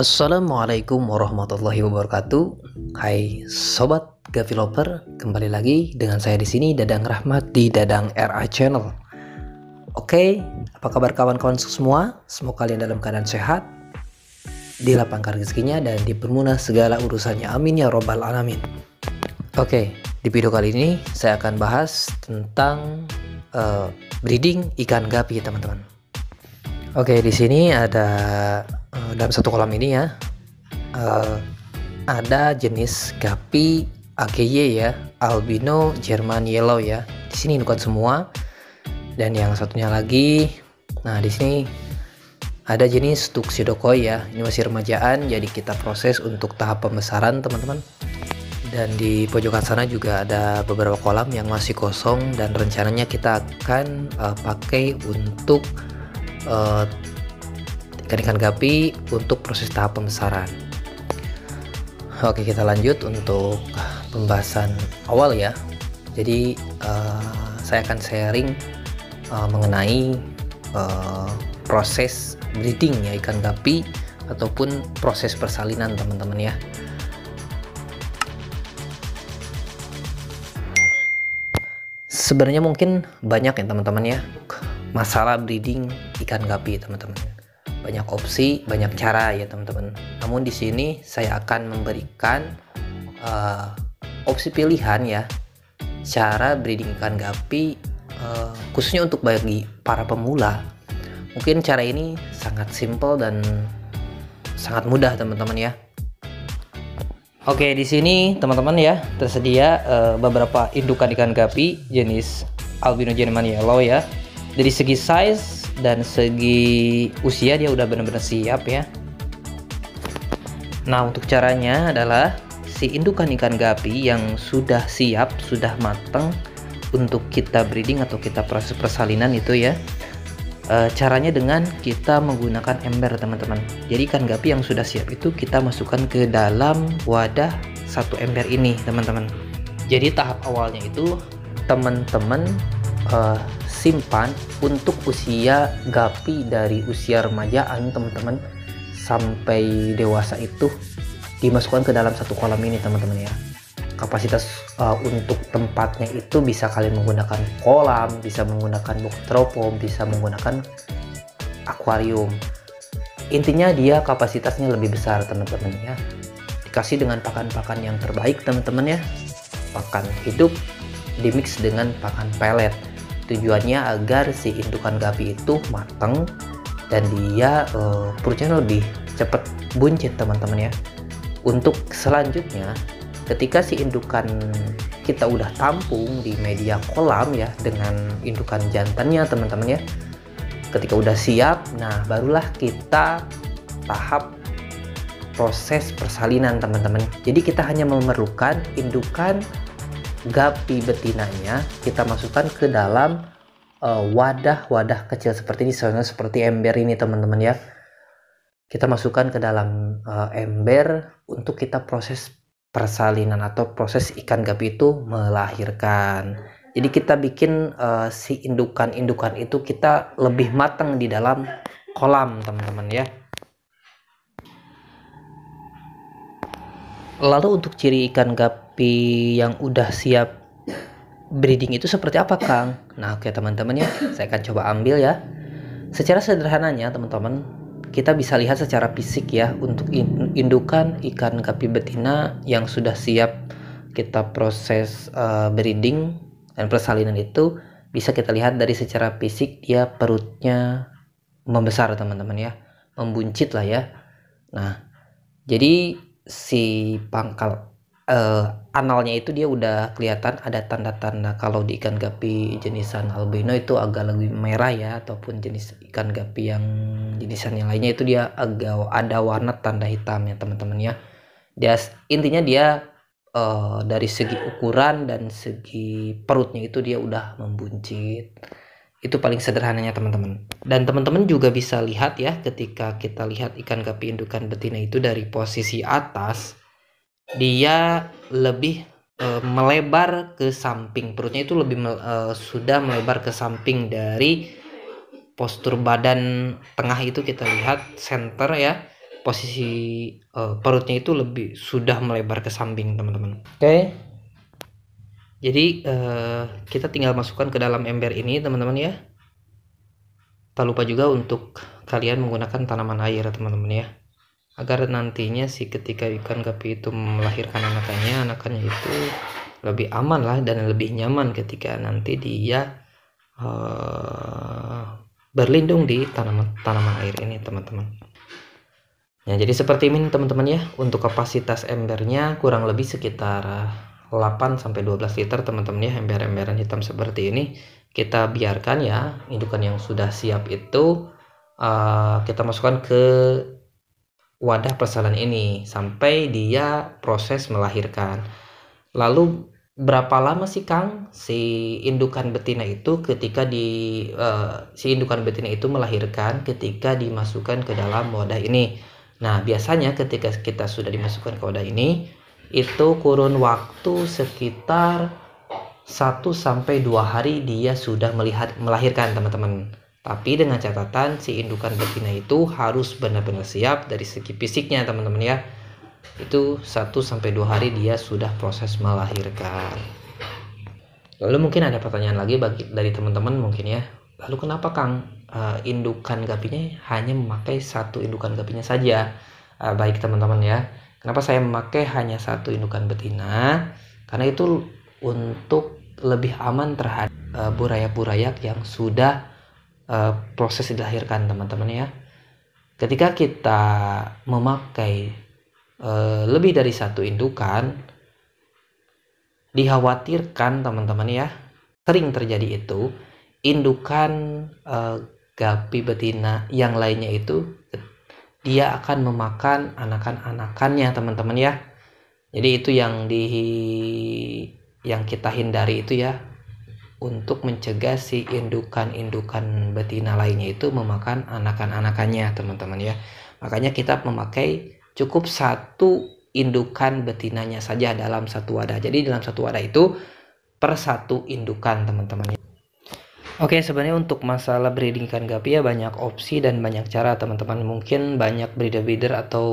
Assalamualaikum warahmatullahi wabarakatuh. Hai sobat Gavi Lover, kembali lagi dengan saya di sini Dadang Rahmat di Dadang RA Channel. Oke, apa kabar kawan-kawan semua? Semoga kalian dalam keadaan sehat, dilapangkan rezekinya dan dipermudah segala urusannya. Amin ya robbal alamin. Oke, di video kali ini saya akan bahas tentang breeding ikan gapi, teman-teman. Oke, di sini ada dalam satu kolam ini ya, ada jenis gapi AGY ya, albino German yellow ya. Di sini indukan semua. Dan yang satunya lagi, nah di sini ada jenis tuxedo-koi ya. Ini masih remajaan, jadi kita proses untuk tahap pembesaran, teman-teman. Dan di pojokan sana juga ada beberapa kolam yang masih kosong dan rencananya kita akan pakai untuk ikan-ikan gapi untuk proses tahap pembesaran. Oke, kita lanjut untuk pembahasan awal ya. Jadi saya akan sharing mengenai proses breeding ya ikan gapi ataupun proses persalinan, teman-teman ya. Sebenarnya mungkin banyak ya teman-teman ya masalah breeding ikan gapi, teman-teman. Banyak opsi, banyak cara ya teman-teman. Namun di sini saya akan memberikan opsi pilihan ya, cara breeding ikan gapi khususnya untuk bagi para pemula. Mungkin cara ini sangat simple dan sangat mudah, teman-teman ya. Oke, di sini teman-teman ya tersedia beberapa indukan ikan gapi jenis albino German yellow ya. Dari segi size dan segi usia dia udah benar-benar siap ya. Nah, untuk caranya adalah si indukan ikan gapi yang sudah siap, sudah matang untuk kita breeding atau kita proses persalinan itu ya. Caranya dengan kita menggunakan ember, teman-teman. Jadi ikan gapi yang sudah siap itu kita masukkan ke dalam wadah satu ember ini, teman-teman. Jadi tahap awalnya itu teman-teman simpan untuk usia gapi dari usia remajaan, teman-teman, sampai dewasa itu dimasukkan ke dalam satu kolam ini, teman-teman ya. Kapasitas untuk tempatnya itu bisa kalian menggunakan kolam, bisa menggunakan box styrofoam, bisa menggunakan akuarium. Intinya dia kapasitasnya lebih besar, teman-teman ya. Dikasih dengan pakan-pakan yang terbaik, teman-teman ya. Pakan hidup dimix dengan pakan pelet. Tujuannya agar si indukan gapi itu matang dan dia perutnya lebih cepat buncit, teman-teman ya. Untuk selanjutnya, ketika si indukan kita udah tampung di media kolam ya dengan indukan jantannya, teman-teman ya. Ketika udah siap, nah barulah kita tahap proses persalinan, teman-teman. Jadi kita hanya memerlukan indukan gapi betinanya kita masukkan ke dalam wadah-wadah kecil seperti ini, seperti ember ini, teman-teman ya. Kita masukkan ke dalam ember untuk kita proses persalinan atau proses ikan gapi itu melahirkan. Jadi kita bikin si indukan-indukan itu kita lebih matang di dalam kolam, teman-teman ya. Lalu untuk ciri ikan gapi yang udah siap breeding itu seperti apa, Kang? Nah, oke teman-teman ya, saya akan coba ambil ya. Secara sederhananya, teman-teman, kita bisa lihat secara fisik ya untuk indukan ikan gapi betina yang sudah siap kita proses breeding dan persalinan itu bisa kita lihat dari secara fisik dia perutnya membesar, teman-teman ya, membuncit lah ya. Nah, jadi si pangkal analnya itu dia udah kelihatan ada tanda-tanda. Kalau di ikan gapi jenisan albino itu agak lebih merah ya, ataupun jenis ikan gapi yang jenisan yang lainnya itu dia agak ada warna tanda hitamnya, teman-teman ya. Dia intinya dia dari segi ukuran dan segi perutnya itu dia udah membuncit. Itu paling sederhananya, teman-teman. Dan teman-teman juga bisa lihat ya, ketika kita lihat ikan gapi indukan betina itu dari posisi atas, dia lebih melebar ke samping. Perutnya itu lebih sudah melebar ke samping dari postur badan tengah itu kita lihat center ya. posisi perutnya itu sudah melebar ke samping, teman-teman. Oke. Jadi kita tinggal masukkan ke dalam ember ini, teman-teman ya. Tak lupa juga untuk kalian menggunakan tanaman air, teman-teman ya, agar nantinya ketika ikan gapi itu melahirkan anakannya itu lebih aman lah dan lebih nyaman ketika nanti dia berlindung di tanaman air ini, teman-teman. Nah, jadi seperti ini, teman-teman ya. Untuk kapasitas embernya kurang lebih sekitar 8-12 liter, teman-teman ya. Ember-emberan hitam seperti ini kita biarkan ya. Indukan yang sudah siap itu kita masukkan ke wadah persalinan ini sampai dia proses melahirkan. Lalu berapa lama sih Kang si indukan betina itu ketika si indukan betina itu melahirkan ketika dimasukkan ke dalam wadah ini? Nah, biasanya ketika kita sudah dimasukkan ke wadah ini, itu kurun waktu sekitar 1-2 hari dia sudah melahirkan, teman-teman. Tapi dengan catatan si indukan betina itu harus benar-benar siap dari segi fisiknya, teman-teman ya. Itu 1-2 hari dia sudah proses melahirkan. Lalu mungkin ada pertanyaan lagi dari teman-teman mungkin ya. Lalu kenapa Kang indukan gapinya hanya memakai 1 indukan gapinya saja? Baik teman-teman ya. Kenapa saya memakai hanya 1 indukan betina? Karena itu untuk lebih aman terhadap burayak-burayak yang sudah proses dilahirkan, teman-teman ya. Ketika kita memakai lebih dari 1 indukan, dikhawatirkan teman-teman ya, sering terjadi itu indukan gapi betina yang lainnya itu dia akan memakan anakan-anakannya, teman-teman ya. Jadi itu yang kita hindari itu ya, untuk mencegah si indukan betina lainnya itu memakan anakan-anakannya, teman-teman ya. Makanya kita memakai cukup 1 indukan betinanya saja dalam 1 wadah. Jadi dalam 1 wadah itu per 1 indukan, teman-teman. Oke, sebenarnya untuk masalah breeding ikan gapi ya banyak opsi dan banyak cara, teman-teman. Mungkin banyak breeder-breeder atau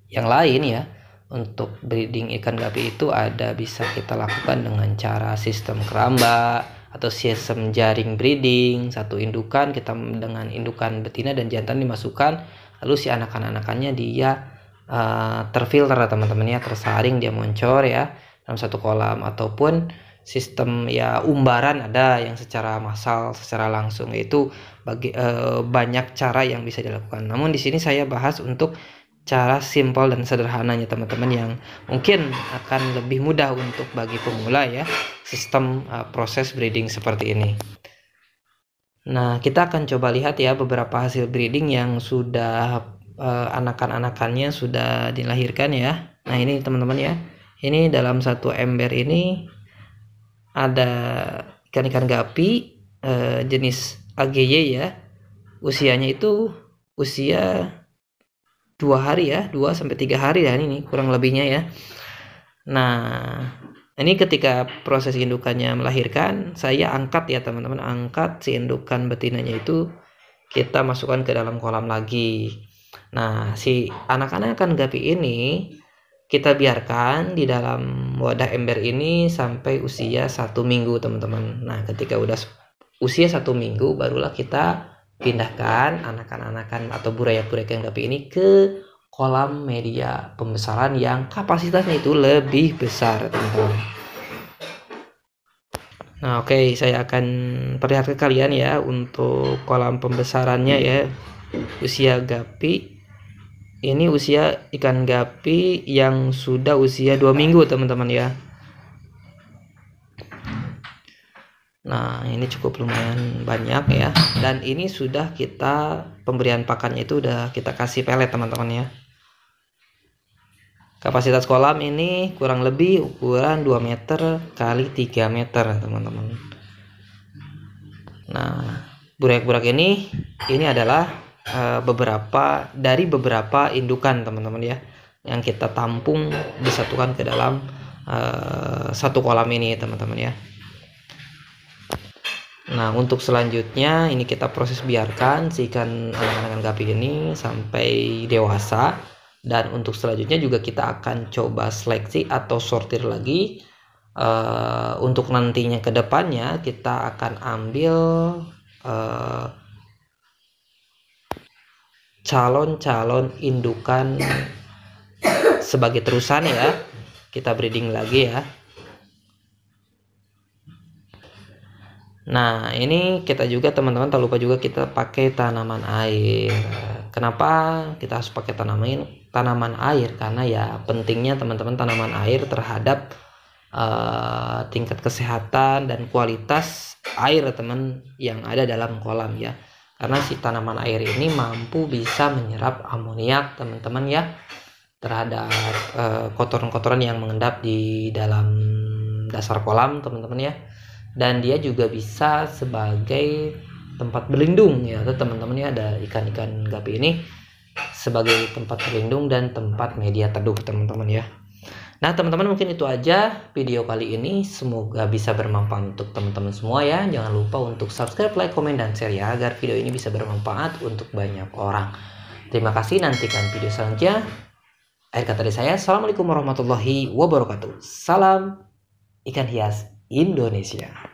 yang lain ya. Untuk breeding ikan gapi itu bisa kita lakukan dengan cara sistem keramba atau sistem jaring breeding. 1 indukan kita dengan indukan betina dan jantan dimasukkan, lalu si anakan-anakannya dia terfilter, teman-teman ya, tersaring, dia moncor ya dalam 1 kolam, ataupun sistem ya umbaran ada yang secara massal, secara langsung. Itu banyak cara yang bisa dilakukan. Namun di sini saya bahas untuk cara simpel dan sederhananya, teman-teman, yang mungkin akan lebih mudah untuk bagi pemula ya, sistem proses breeding seperti ini. Nah, kita akan coba lihat ya beberapa hasil breeding yang sudah anakan-anakannya sudah dilahirkan ya. Nah, ini teman-teman ya, ini dalam 1 ember ini ada ikan-ikan gapi jenis AGY ya. Usianya itu usia 2 hari ya, 2-3 hari ya, ini kurang lebihnya ya. Nah, ini ketika proses indukannya melahirkan, saya angkat ya teman-teman, angkat si indukan betinanya itu kita masukkan ke dalam kolam lagi. Nah, si anak-anakan gapi ini kita biarkan di dalam wadah ember ini sampai usia 1 minggu, teman-teman. Nah, ketika udah usia 1 minggu, barulah kita pindahkan anakan-anakan atau burayak-burayak yang gapi ini ke kolam media pembesaran yang kapasitasnya itu lebih besar, teman-teman. Nah, oke, saya akan perlihatkan kalian ya untuk kolam pembesarannya ya. Usia gapi ini, usia ikan gapi yang sudah usia 2 minggu, teman-teman ya. Nah, ini cukup lumayan banyak ya, dan ini sudah kita pemberian pakannya itu udah kita kasih pelet, teman-teman ya. Kapasitas kolam ini kurang lebih ukuran 2 meter kali 3 meter, teman-teman. Nah, burayak-burayak ini adalah beberapa indukan, teman-teman ya, yang kita tampung disatukan ke dalam 1 kolam ini, teman-teman ya. Nah, untuk selanjutnya ini kita proses biarkan si ikan anakan gapi ini sampai dewasa. Dan untuk selanjutnya juga kita akan coba seleksi atau sortir lagi. Untuk nantinya ke depannya kita akan ambil calon-calon indukan sebagai terusan ya. Kita breeding lagi ya. Nah, ini kita juga teman-teman tak lupa juga kita pakai tanaman air. Kenapa kita harus pakai tanaman air? Karena ya pentingnya teman-teman tanaman air terhadap tingkat kesehatan dan kualitas air teman yang ada dalam kolam ya. Karena si tanaman air ini mampu bisa menyerap amoniak teman-teman ya, terhadap kotoran-kotoran yang mengendap di dalam dasar kolam teman-teman ya. Dan dia juga bisa sebagai tempat berlindung ya teman-teman ya, ada ikan-ikan gapi ini sebagai tempat berlindung dan tempat media teduh teman-teman ya. Nah teman-teman, mungkin itu aja video kali ini, semoga bisa bermanfaat untuk teman-teman semua ya. Jangan lupa untuk subscribe, like, komen, dan share ya, agar video ini bisa bermanfaat untuk banyak orang. Terima kasih, nantikan video selanjutnya. Akhir kata dari saya, assalamualaikum warahmatullahi wabarakatuh. Salam ikan hias Indonesia.